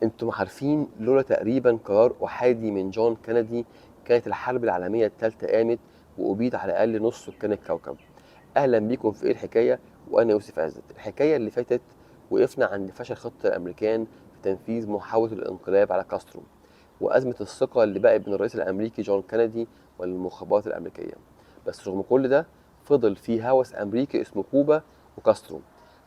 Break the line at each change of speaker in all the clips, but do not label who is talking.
انتم عارفين لولا تقريبا قرار احادي من جون كينيدي كانت الحرب العالميه الثالثه قامت وابيد على الاقل نص سكان الكوكب. اهلا بيكم في ايه الحكايه. وانا يوسف عزت. الحكايه اللي فاتت وقفنا عند فشل خطه الامريكان في تنفيذ محاوله الانقلاب على كاسترو، وازمه الثقه اللي بقت بين الرئيس الامريكي جون كينيدي والمخابرات الامريكيه. بس رغم كل ده فضل في هوس امريكي اسمه كوبا وكاسترو،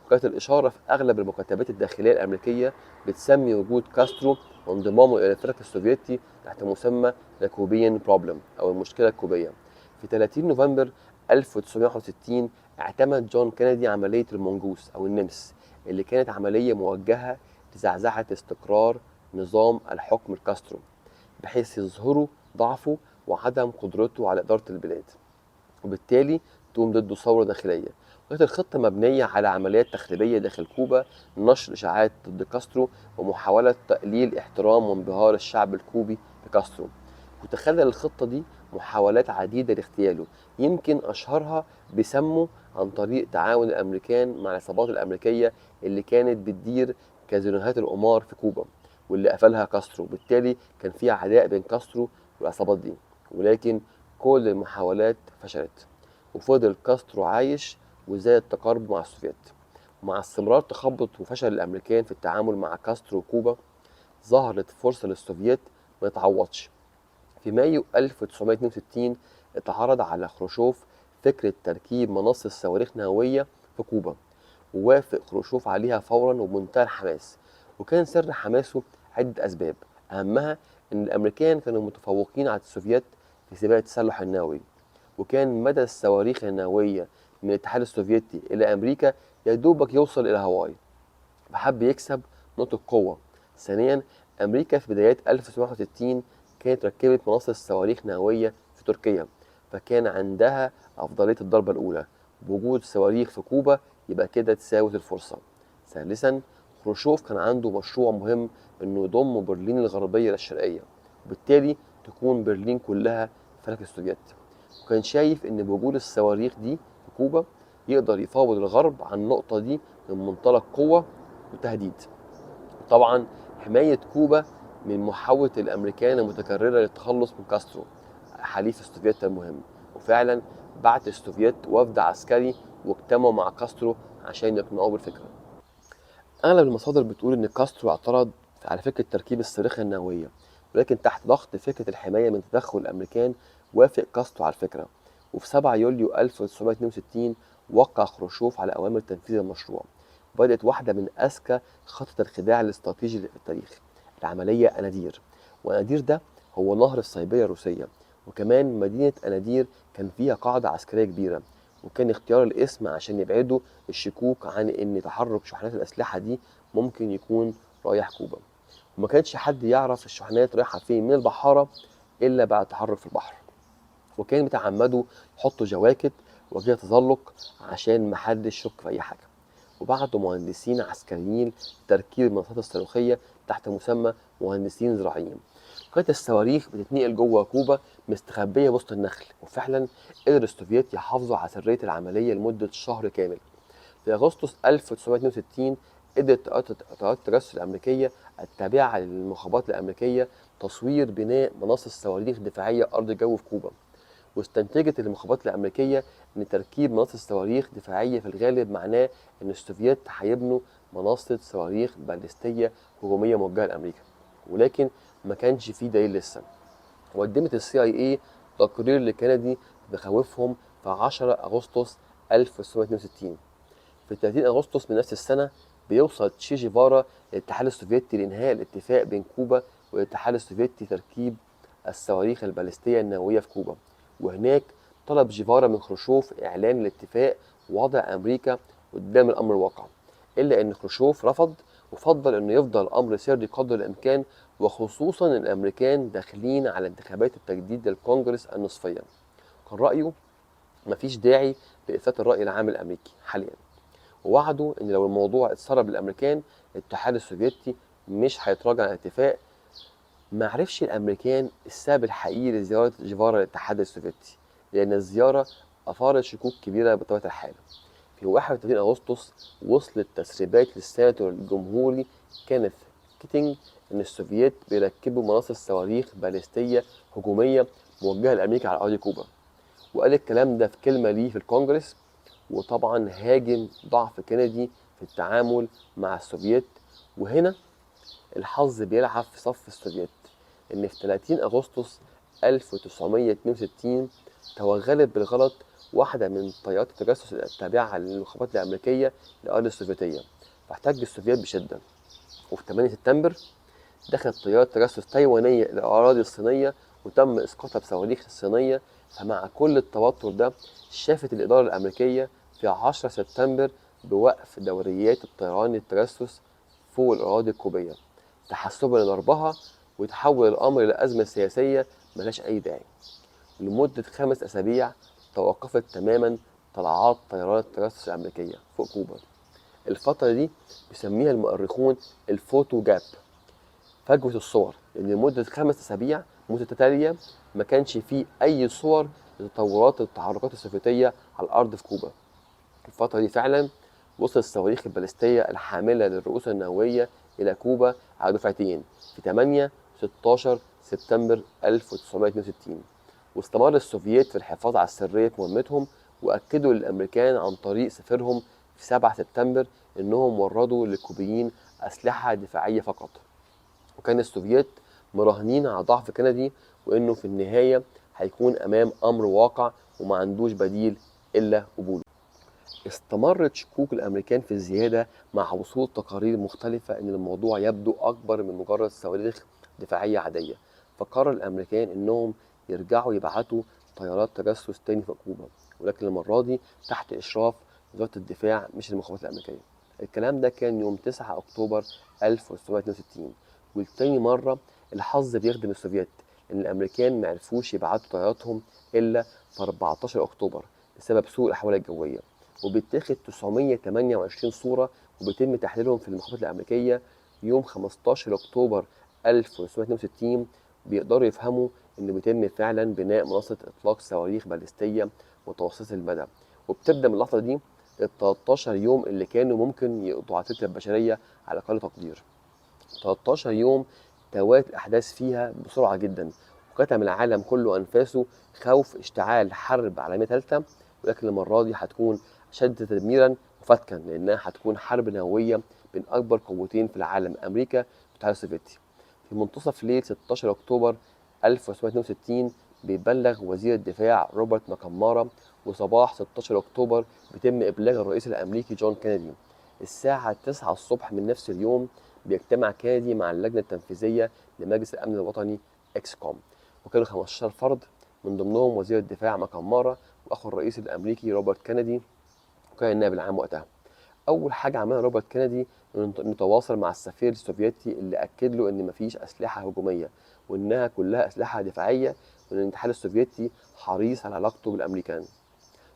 وكانت الاشاره في اغلب المكتبات الداخليه الامريكيه بتسمي وجود كاسترو وانضمامه الى الاتحاد السوفيتي تحت مسمى The Cuban Problem او المشكله الكوبيه. في 30 نوفمبر 1961 اعتمد جون كينيدي عمليه المونجوس او النمس، اللي كانت عمليه موجهه لزعزعه استقرار نظام الحكم الكاسترو، بحيث يظهروا ضعفه وعدم قدرته على إدارة البلاد، وبالتالي تقوم ضده ثورة داخلية. وكانت الخطة مبنية على عمليات تخريبية داخل كوبا، نشر إشاعات ضد كاسترو، ومحاولة تقليل احترام وانبهار الشعب الكوبي بكاسترو. وتخلل الخطة دي محاولات عديدة لاغتياله، يمكن أشهرها بسمه عن طريق تعاون الأمريكان مع العصابات الأمريكية اللي كانت بتدير كازينوهات القمار في كوبا، واللي قفلها كاسترو. بالتالي كان في عداء بين كاسترو والعصابات دي، ولكن كل المحاولات فشلت، وفضل كاسترو عايش وزاد تقاربه مع السوفيت. ومع استمرار تخبط وفشل الأمريكان في التعامل مع كاسترو وكوبا، ظهرت فرصة للسوفييت ما تتعوضش. في مايو 1962 اتعرض على خروشوف فكرة تركيب منصة صواريخ نووية في كوبا، ووافق خروشوف عليها فورا وبمنتهى الحماس. وكان سر حماسه عدة أسباب، أهمها إن الأمريكان كانوا متفوقين على السوفييت في سباق التسلح النووي، وكان مدى الصواريخ النووية من الاتحاد السوفيتي إلى أمريكا يا دوبك يوصل إلى هاواي، فحب يكسب نقطة قوة. ثانيا، أمريكا في بدايات 1961 كانت ركبت منصة صواريخ نووية في تركيا، فكان عندها أفضلية الضربة الأولى. بوجود صواريخ في كوبا يبقى كده تساوت الفرصة. ثالثا، خروشوف كان عنده مشروع مهم، إنه يضم برلين الغربية للشرقية، وبالتالي تكون برلين كلها فلك السوفيت. وكان شايف إن بوجود الصواريخ دي في كوبا يقدر يفاوض الغرب عن النقطة دي من منطلق قوة وتهديد. طبعا حماية كوبا من محاولة الأمريكان المتكررة للتخلص من كاسترو حليف السوفييت المهم. وفعلا بعت السوفييت وفد عسكري واجتمعوا مع كاسترو عشان يقنعوه بالفكرة. أغلب المصادر بتقول إن كاسترو اعترض على فكرة تركيب الصواريخ النووية، ولكن تحت ضغط فكرة الحماية من تدخل الأمريكان وافق كاسترو على الفكرة. وفي 7 يوليو 1962 وقع خروشوف على أوامر تنفيذ المشروع، وبدأت واحدة من أذكى خطط الخداع الاستراتيجي في التاريخ، العملية أنادير. وأنادير ده هو نهر في سيبيريا الروسية، وكمان مدينة أنادير كان فيها قاعدة عسكرية كبيرة، وكان اختيار الاسم عشان يبعدوا الشكوك عن ان تحرك شحنات الاسلحه دي ممكن يكون رايح كوبا. وما كانش حد يعرف الشحنات رايحه فين من البحاره الا بعد تحرك في البحر. وكان بيتعمدوا يحطوا جواكت وجهة تزلق عشان محدش يشك في اي حاجه. وبعتوا مهندسين عسكريين لتركيب المنصات الصاروخيه تحت مسمى مهندسين زراعيين. كانت الصواريخ بتتنقل جوه كوبا مستخبيه وسط النخل، وفعلا قدر السوفييت يحافظوا على سريه العمليه لمده شهر كامل. في أغسطس 1962 قدرت طائرات التجسس الأمريكية التابعة للمخابرات الأمريكية تصوير بناء منصة صواريخ دفاعية أرض جو في كوبا. واستنتجت المخابرات الأمريكية إن تركيب منصة صواريخ دفاعية في الغالب معناه إن السوفييت هيبنوا منصة صواريخ باليستية هجومية موجهة لأمريكا، ولكن ما كانش فيه دليل لسه. وقدمت CIA تقرير لكندي بخوفهم في 10 أغسطس 1962. في 30 أغسطس من نفس السنة بيوصل تشي جيفارا للاتحاد السوفيتي لإنهاء الاتفاق بين كوبا والاتحاد السوفيتي تركيب الصواريخ البالستية النووية في كوبا. وهناك طلب جيفارا من خروشوف إعلان الاتفاق ووضع أمريكا قدام الأمر الواقع، إلا أن خروشوف رفض وفضل أنه يفضل الأمر سري قدر الإمكان، وخصوصا أن الأمريكان داخلين على انتخابات التجديد للكونجرس النصفية. كان رأيه مفيش داعي لإثبات الرأي العام الأمريكي حاليا، ووعدوا ان لو الموضوع اتسرب للامريكان الاتحاد السوفيتي مش هيتراجع عن الاتفاق. ما عرفش الامريكان السبب الحقيقي لزياره جيفارا للاتحاد السوفيتي، لان الزياره اثارت شكوك كبيره بطبيعه الحال. في 31 اغسطس وصلت تسريبات للسيناتور الجمهوري كينيث مؤكدين ان السوفييت بيركبوا مناصب صواريخ باليستيه هجوميه موجهه لامريكا على ارض كوبا. وقال الكلام ده في كلمه ليه في الكونجرس، وطبعا هاجم ضعف كندي في التعامل مع السوفييت. وهنا الحظ بيلعب في صف السوفييت، ان في 30 اغسطس 1962 توغلت بالغلط واحدة من طيارات التجسس التابعة للمخابرات الأمريكية للأرض السوفيتية، فاحتج السوفييت بشدة. وفي 8 سبتمبر دخلت طيارة تجسس تايوانية إلى الأراضي الصينية وتم إسقاطها بصواريخ الصينية. فمع كل التوتر ده شافت الإدارة الأمريكية في 10 سبتمبر بوقف دوريات الطيران التجسس فوق الأراضي الكوبية تحسبا لضربها، وتحول الأمر إلى أزمة سياسية ملهاش أي داعي. لمدة 5 أسابيع توقفت تماما طلعات طيران التجسس الأمريكية فوق كوبا. الفترة دي بيسميها المؤرخون الفوتو جاب، فجوة الصور، لأن لمدة 5 أسابيع متتالية ما كانش فيه أي صور لتطورات التحركات السوفيتية على الأرض في كوبا. الفترة دي فعلا وصل الصواريخ البالستية الحاملة للرؤوس النووية إلى كوبا على دفعتين في 8 و16 سبتمبر 1962. واستمر السوفييت في الحفاظ على السرية في مهمتهم، وأكدوا للأمريكان عن طريق سفيرهم في 7 سبتمبر إنهم وردوا للكوبيين أسلحة دفاعية فقط. وكان السوفييت مراهنين على ضعف كندي، وإنه في النهاية هيكون أمام أمر واقع وما عندوش بديل إلا قبوله. استمرت شكوك الأمريكان في الزيادة مع وصول تقارير مختلفة إن الموضوع يبدو أكبر من مجرد صواريخ دفاعية عادية. فقرر الأمريكان إنهم يرجعوا يبعتوا طيارات تجسس تاني في كوبا، ولكن المرة دي تحت إشراف وزارة الدفاع مش المخابرات الأمريكية. الكلام ده كان يوم 9 أكتوبر 1962، والتاني مرة الحظ بيخدم السوفييت، لأن الأمريكان معرفوش يبعتوا طياراتهم إلا في 14 أكتوبر بسبب سوء الأحوال الجوية. وبيتاخد 928 صورة وبيتم تحليلهم في المخابرات الأمريكية. يوم 15 أكتوبر 1962 بيقدروا يفهموا إنه بيتم فعلا بناء منصة إطلاق صواريخ باليستية متوسطة المدى. وبتبدأ من اللحظة دي ال 13 يوم اللي كانوا ممكن يقضوا على الفكرة البشرية على أقل تقدير. 13 يوم توالت الأحداث فيها بسرعة جدا، وكتم العالم كله أنفاسه خوف اشتعال حرب عالمية ثالثة، ولكن المرة دي هتكون أشد تدميرا وفتكا، لأنها هتكون حرب نووية بين أكبر قوتين في العالم، أمريكا والاتحاد السوفيتي. في منتصف ليل 16 أكتوبر 1962 بيبلغ وزير الدفاع روبرت ماكامارا، وصباح 16 أكتوبر بيتم إبلاغ الرئيس الأمريكي جون كينيدي. الساعة 9 الصبح من نفس اليوم بيجتمع كينيدي مع اللجنة التنفيذية لمجلس الأمن الوطني إكسكوم، وكانوا 15 فرد من ضمنهم وزير الدفاع ماكامارا وأخو الرئيس الأمريكي روبرت كينيدي، وكان النائب العام وقتها. أول حاجة عملها روبرت كينيدي إنه تواصل مع السفير السوفيتي اللي أكد له إن مفيش أسلحة هجومية وإنها كلها أسلحة دفاعية، وإن الاتحاد السوفيتي حريص على علاقته بالأمريكان.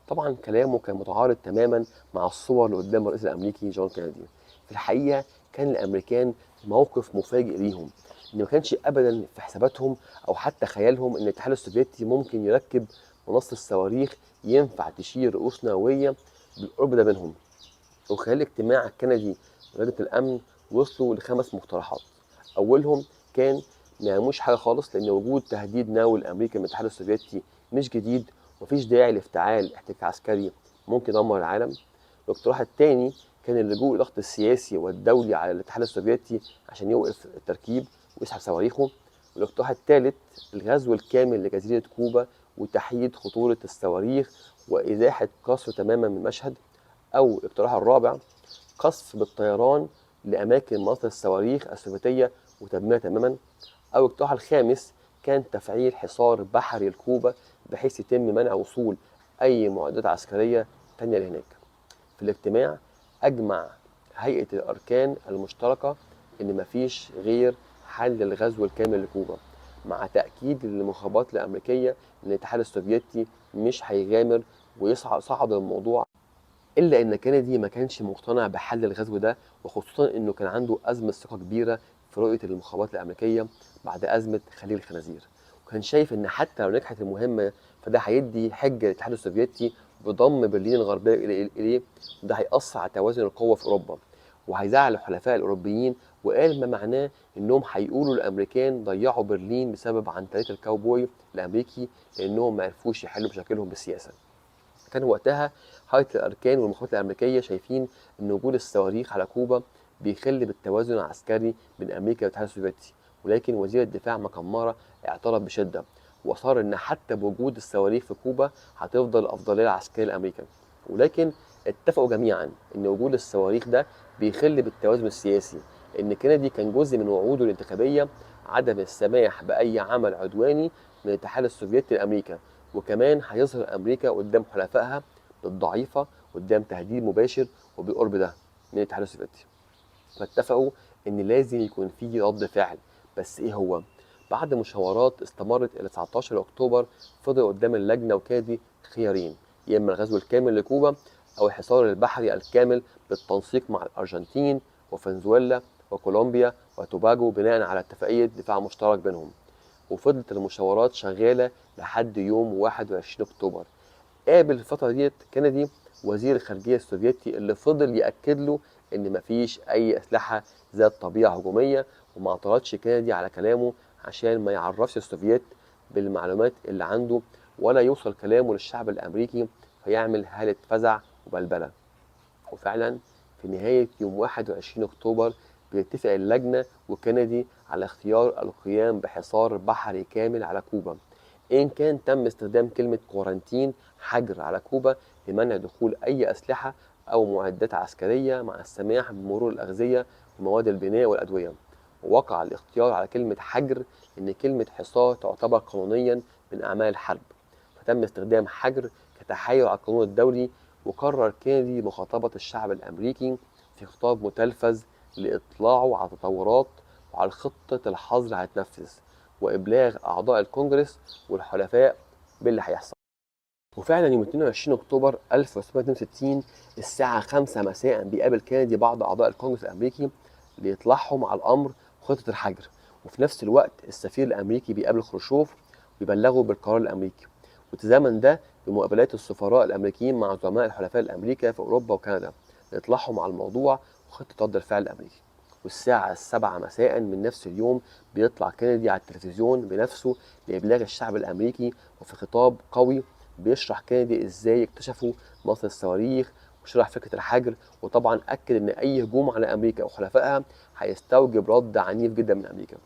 طبعا كلامه كان متعارض تماما مع الصور اللي قدام الرئيس الامريكي جون كينيدي. في الحقيقه كان الامريكان في موقف مفاجئ ليهم، ان ما كانش ابدا في حساباتهم او حتى خيالهم ان الاتحاد السوفيتي ممكن يركب منصه صواريخ ينفع تشيل رؤوس نوويه بالقرب ده منهم. وخلال اجتماع الكندي ولجنه الامن وصلوا ل5 مقترحات. اولهم كان ما يعملوش حاجه خالص، لان وجود تهديد نووي لامريكا من الاتحاد السوفيتي مش جديد، ومفيش داعي لافتعال احتكاك عسكري ممكن يدمر العالم. الاقتراح الثاني كان اللجوء للضغط السياسي والدولي على الاتحاد السوفيتي عشان يوقف التركيب ويسحب صواريخه. والاقتراح الثالث الغزو الكامل لجزيره كوبا وتحييد خطوره الصواريخ وازاحه قصف تماما من المشهد. او الاقتراح الرابع قصف بالطيران لاماكن مصر الصواريخ السوفيتيه وتدميرها تماما. او الاقتراح الخامس كان تفعيل حصار بحري لكوبا بحيث يتم منع وصول اي معدات عسكريه تانية لهناك. في الاجتماع اجمع هيئه الاركان المشتركه ان مفيش غير حل الغزو الكامل لكوبا، مع تاكيد للمخابرات الامريكيه ان الاتحاد السوفيتي مش هيغامر ويصعد الموضوع. الا ان كينيدي ما كانش مقتنع بحل الغزو ده، وخصوصا انه كان عنده ازمه ثقه كبيره في رؤيه المخابرات الامريكيه بعد ازمه خليل الخنازير. وكان شايف ان حتى لو نجحت المهمه فده هيدي حجه للاتحاد السوفيتي بضم برلين الغربيه اليه، وده هيأثر على توازن القوه في اوروبا. وهيزعل الحلفاء الأوروبيين، وقال ما معناه إنهم هيقولوا الأمريكان ضيعوا برلين بسبب عنترية الكاوبوي الأمريكي، لأنهم ما عرفوش يحلوا مشاكلهم بالسياسة. كان وقتها هيئة الأركان والمخابرات الأمريكية شايفين إن وجود الصواريخ على كوبا بيخل بالتوازن العسكري بين أمريكا والاتحاد السوفيتي، ولكن وزير الدفاع مكمارة اعترض بشدة وأصر إن حتى بوجود الصواريخ في كوبا هتفضل الأفضلية العسكرية لأمريكا. ولكن اتفقوا جميعا إن وجود الصواريخ ده بيخل بالتوازن السياسي، لأن كينيدي كان جزء من وعوده الانتخابية عدم السماح بأي عمل عدواني من الاتحاد السوفيتي لأمريكا، وكمان هيظهر أمريكا قدام حلفائها بالضعيفة قدام تهديد مباشر وبالقرب ده من الاتحاد السوفيتي. فاتفقوا إن لازم يكون في رد فعل، بس إيه هو؟ بعد مشاورات استمرت إلى 19 أكتوبر فضل قدام اللجنة وكادي خيارين، يا إما الغزو الكامل لكوبا أو الحصار البحري الكامل بالتنسيق مع الأرجنتين وفنزويلا وكولومبيا وتوباجو بناء على اتفاقية دفاع مشترك بينهم. وفضلت المشاورات شغالة لحد يوم 21 أكتوبر. قابل في الفترة ديت كينيدي وزير الخارجية السوفيتي اللي فضل يأكد له إن مفيش أي أسلحة ذات طبيعة هجومية، وما اعترضش كينيدي على كلامه عشان ما يعرفش السوفييت بالمعلومات اللي عنده ولا يوصل كلامه للشعب الأمريكي فيعمل حالة فزع وبلبلة. وفعلا في نهاية يوم 21 أكتوبر بيتفق اللجنة وكندي على اختيار القيام بحصار بحري كامل على كوبا، إن كان تم استخدام كلمة كورانتين حجر على كوبا لمنع دخول أي أسلحة أو معدات عسكرية مع السماح بمرور الأغذية ومواد البناء والأدوية. ووقع الاختيار على كلمة حجر لأن كلمة حصار تعتبر قانونيا من أعمال الحرب، فتم استخدام حجر كتحايل على القانون الدولي. وقرر كينيدي مخاطبة الشعب الأمريكي في خطاب متلفز لإطلاعه على التطورات وعلى خطة الحظر هتنفذ، وإبلاغ أعضاء الكونجرس والحلفاء باللي هيحصل. وفعلا يوم 22 أكتوبر 1962 الساعة 5 مساء بيقابل كينيدي بعض أعضاء الكونجرس الأمريكي ليطلعهم على الأمر خطة الحجر، وفي نفس الوقت السفير الأمريكي بيقابل خروشوف ويبلغه بالقرار الأمريكي. وتزامن ده بمقابلات السفراء الأمريكيين مع زعماء الحلفاء الأمريكا في أوروبا وكندا ليطلعهم على الموضوع وخطة رد الفعل الأمريكي. والساعة 7 مساء من نفس اليوم بيطلع كينيدي على التلفزيون بنفسه لإبلاغ الشعب الأمريكي، وفي خطاب قوي بيشرح كينيدي ازاي اكتشفوا مصر الصواريخ وشرح فكرة الحجر، وطبعا أكد إن أي هجوم على أمريكا وحلفائها هيستوجب رد عنيف جدا من أمريكا.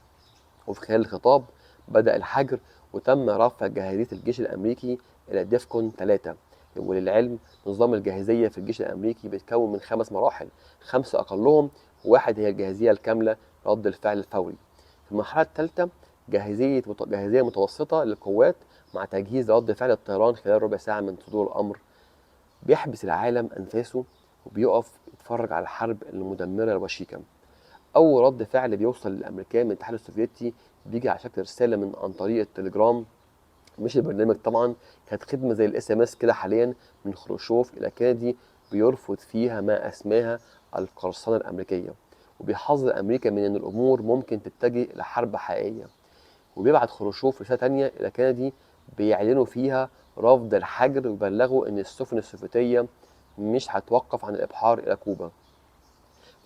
وفي خلال الخطاب بدأ الحجر وتم رفع جاهزية الجيش الأمريكي إلى ديفكون 3. وللعلم نظام الجاهزية في الجيش الأمريكي بيتكون من 5 مراحل، 5 أقلهم واحد هي الجاهزية الكاملة رد الفعل الفوري. في المرحلة الثالثة جاهزية متوسطة للقوات مع تجهيز رد فعل الطيران خلال ربع ساعة من صدور الأمر. بيحبس العالم أنفاسه وبيقف يتفرج على الحرب المدمرة الوشيكة. أول رد فعل بيوصل للأمريكان من الاتحاد السوفيتي بيجي على شكل رسالة عن طريق التليجرام، مش البرنامج طبعا، كانت خدمة زي الاس ام اس كده حاليا من خروشوف إلى كينيدي بيرفض فيها ما أسماها القرصنة الأمريكية، وبيحذر أمريكا من أن الأمور ممكن تتجه إلى حرب حقيقية. وبيبعت خروشوف رسالة تانية إلى كينيدي بيعلنوا فيها رفض الحجر ويبلغوا إن السفن السوفيتية مش هتوقف عن الإبحار إلى كوبا.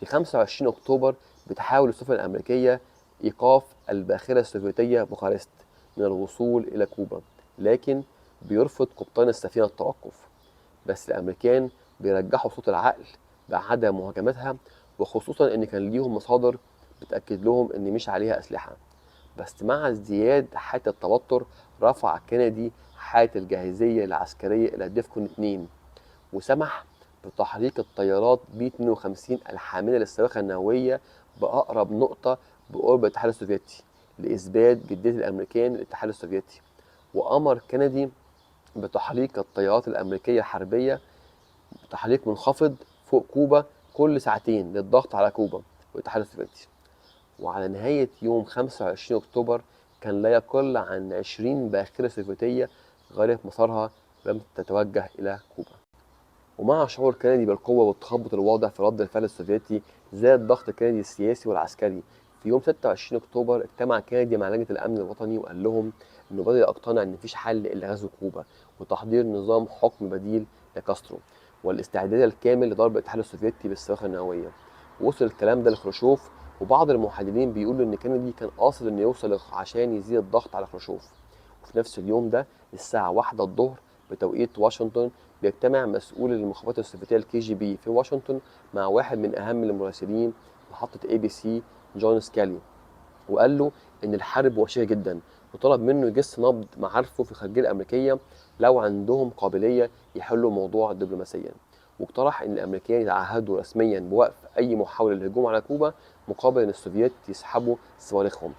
في 25 أكتوبر بتحاول السفن الأمريكية إيقاف الباخرة السوفيتية بوخارست من الوصول إلى كوبا، لكن بيرفض قبطان السفينة التوقف. بس الأمريكان بيرجحوا صوت العقل بعدم مهاجمتها، وخصوصا إن كان ليهم مصادر بتأكد لهم إن مش عليها أسلحة. بس مع ازدياد حالة التوتر رفع كينيدي حالة الجاهزية العسكرية إلى ديفكون 2، وسمح بتحريك الطيارات B-52 الحاملة للصواريخ النووية بأقرب نقطة بقرب الاتحاد السوفيتي لإثبات جدية الأمريكان للاتحاد السوفيتي. وأمر كينيدي بتحريك الطيارات الأمريكية الحربية بتحريك منخفض فوق كوبا كل ساعتين للضغط على كوبا والاتحاد السوفيتي. وعلى نهاية يوم 25 أكتوبر كان لا يقل عن 20 باخرة سوفيتية غيرت مسارها ولم تتوجه إلى كوبا. ومع شعور كندي بالقوة والتخبط الواضح في رد الفعل السوفيتي زاد ضغط كندي السياسي والعسكري. في يوم 26 أكتوبر اجتمع كندي مع لجنة الأمن الوطني وقال لهم إنه بدأ يقتنع إن مفيش حل إلا غزو كوبا وتحضير نظام حكم بديل لكاسترو والاستعداد الكامل لضرب الاتحاد السوفيتي بالصواريخ النووية. ووصل الكلام ده لخروشوف، وبعض المحللين بيقولوا ان كندي كان قاصد انه يوصل عشان يزيد الضغط على خروشوف. وفي نفس اليوم ده الساعة 1 الظهر بتوقيت واشنطن بيجتمع مسؤول المخابرات السوفيتية الكي جي بي في واشنطن مع واحد من أهم المراسلين محطة اي بي سي جون سكالي، وقال له إن الحرب وشيكة جدا، وطلب منه يجس نبض معارفه في الخارجية الأمريكية لو عندهم قابلية يحلوا الموضوع دبلوماسيا. واقترح إن الأمريكان يتعهدوا رسميا بوقف أي محاولة للهجوم على كوبا مقابل إن السوفييت يسحبوا صواريخهم.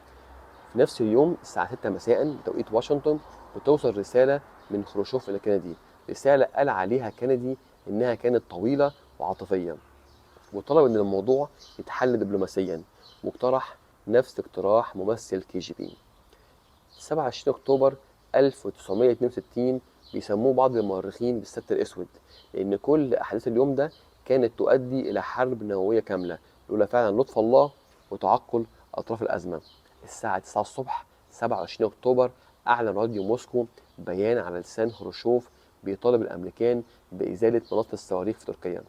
في نفس اليوم الساعة 6 مساء بتوقيت واشنطن بتوصل رسالة من خروشوف إلى كندي، رسالة قال عليها كندي إنها كانت طويلة وعاطفية، وطلب إن الموضوع يتحل دبلوماسيا، واقترح نفس اقتراح ممثل كي جي بي. 27 أكتوبر 1962 بيسموه بعض المؤرخين بالسبت الأسود، لأن كل أحداث اليوم ده كانت تؤدي إلى حرب نووية كاملة لولا فعلا لطف الله وتعقل أطراف الأزمة. الساعة 9 الصبح 27 أكتوبر أعلن راديو موسكو بيان على لسان خروشوف بيطالب الأمريكان بإزالة مناطق الصواريخ في تركيا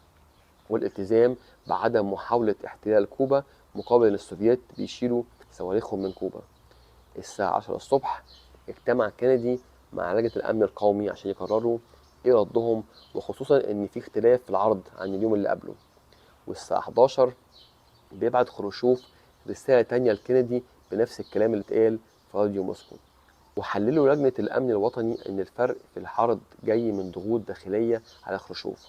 والالتزام بعدم محاولة احتلال كوبا مقابل أن السوفييت بيشيلوا صواريخهم من كوبا. الساعة 10 الصبح اجتمع كندي مع لجنة الأمن القومي عشان يقرروا إيه ردهم، وخصوصا إن في اختلاف في العرض عن اليوم اللي قبله. والساعة 11 بيبعت خروشوف رسالة تانية لكندي بنفس الكلام اللي اتقال في راديو موسكو، وحللوا لجنة الأمن الوطني إن الفرق في العرض جاي من ضغوط داخلية على خروشوف.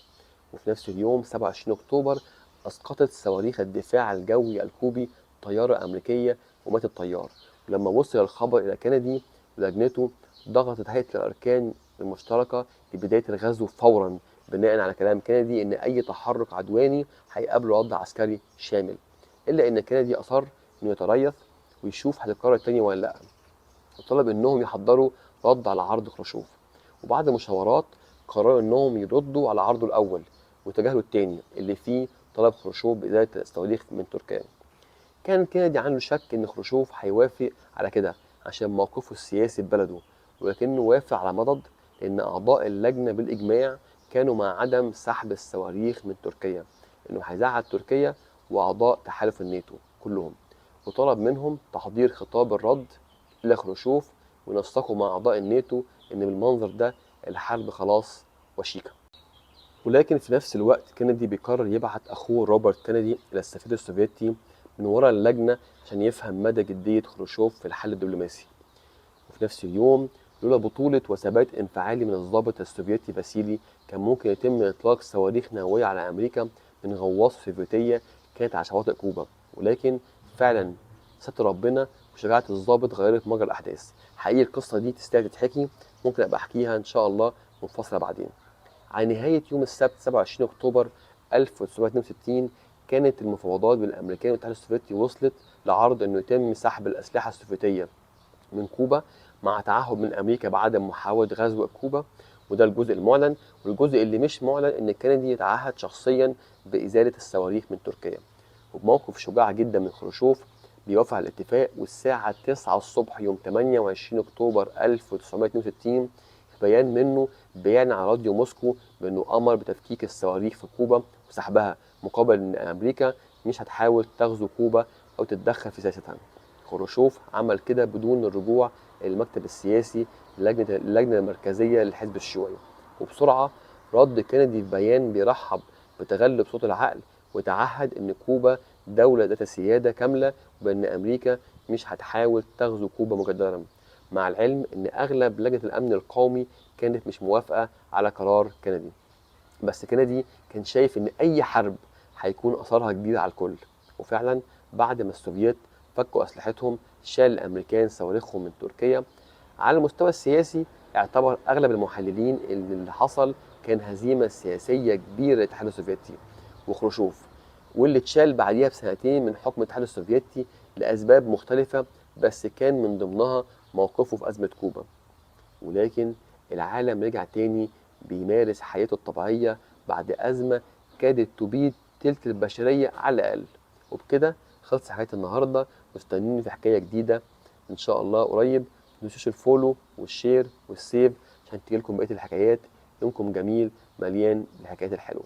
وفي نفس اليوم 27 أكتوبر أسقطت صواريخ الدفاع الجوي الكوبي طيارة أمريكية ومات الطيار. ولما وصل الخبر إلى كندي ولجنته ضغطت هيئة الأركان المشتركة لبداية الغزو فورا، بناء على كلام كندي إن أي تحرك عدواني هيقابله رد عسكري شامل، إلا إن كندي أصر إنه يتريث ويشوف هتتكرر تاني ولا لأ، وطلب إنهم يحضروا رد على عرض خروشوف. وبعد مشاورات قرروا إنهم يردوا على عرضه الأول وتجاهلوا التاني اللي فيه طلب خروشوف بإزالة الصواريخ من تركيا. كان كندي عنده شك إن خروشوف هيوافق على كده عشان موقفه السياسي في بلده، ولكنه وافق على مضض لأن أعضاء اللجنة بالإجماع كانوا مع عدم سحب الصواريخ من تركيا، إنه هيزعل تركيا وأعضاء تحالف الناتو كلهم، وطلب منهم تحضير خطاب الرد إلى خروشوف ونسقوا مع أعضاء الناتو إن بالمنظر ده الحرب خلاص وشيكة. ولكن في نفس الوقت كندي بيقرر يبعت أخوه روبرت كندي إلى السفير السوفيتي من وراء اللجنة عشان يفهم مدى جدية خروشوف في الحل الدبلوماسي. وفي نفس اليوم لولا بطولة وثبات انفعالي من الضابط السوفيتي فاسيلي كان ممكن يتم إطلاق صواريخ نووية على أمريكا من غواصة سوفيتية كانت على شواطئ كوبا. ولكن فعلا ستر ربنا وشجاعة الضابط غيرت مجرى الأحداث. حقيقي القصة دي تستاهل تتحكي، ممكن أبقى أحكيها إن شاء الله منفصلة بعدين. على نهاية يوم السبت 27 أكتوبر 1962 كانت المفاوضات بين الأمريكان والاتحاد السوفيتي وصلت لعرض إنه يتم سحب الأسلحة السوفيتية من كوبا مع تعهد من أمريكا بعدم محاولة غزو كوبا، وده الجزء المعلن. والجزء اللي مش معلن إن كندي يتعهد شخصيا بإزالة الصواريخ من تركيا. وبموقف شجاع جدا من خروشوف بيوافق على الاتفاق، والساعة 9 الصبح يوم 28 أكتوبر 1962 في بيان منه بيان على راديو موسكو بأنه أمر بتفكيك الصواريخ في كوبا وسحبها مقابل إن أمريكا مش هتحاول تغزو كوبا أو تتدخل في سياستها. خروشوف عمل كده بدون الرجوع للمكتب السياسي اللجنة المركزية للحزب الشيوعي، وبسرعة رد كندي في بيان بيرحب بتغلب صوت العقل وتعهد إن كوبا دولة ذات سيادة كاملة وبأن أمريكا مش هتحاول تغزو كوبا مجددا، مع العلم إن أغلب لجنة الأمن القومي كانت مش موافقة على قرار كندي. بس كندي كان شايف إن أي حرب هيكون أثرها كبير على الكل. وفعلا بعد ما السوفييت فكوا أسلحتهم شال الأمريكان صواريخهم من تركيا. على المستوى السياسي اعتبر أغلب المحللين إن اللي حصل كان هزيمة سياسية كبيرة للاتحاد السوفيتي وخروشوف، واللي اتشال بعديها بسنتين من حكم الاتحاد السوفيتي لأسباب مختلفة، بس كان من ضمنها موقفه في أزمة كوبا. ولكن العالم رجع تاني بيمارس حياته الطبيعية بعد أزمة كادت تبيد تلت البشرية على الأقل. وبكده خلص حكاية النهاردة، واستنوني في حكاية جديدة إن شاء الله قريب. متنسوش الفولو والشير والسيف عشان تجيلكم بقية الحكايات. يومكم جميل مليان بالحكايات الحلوة.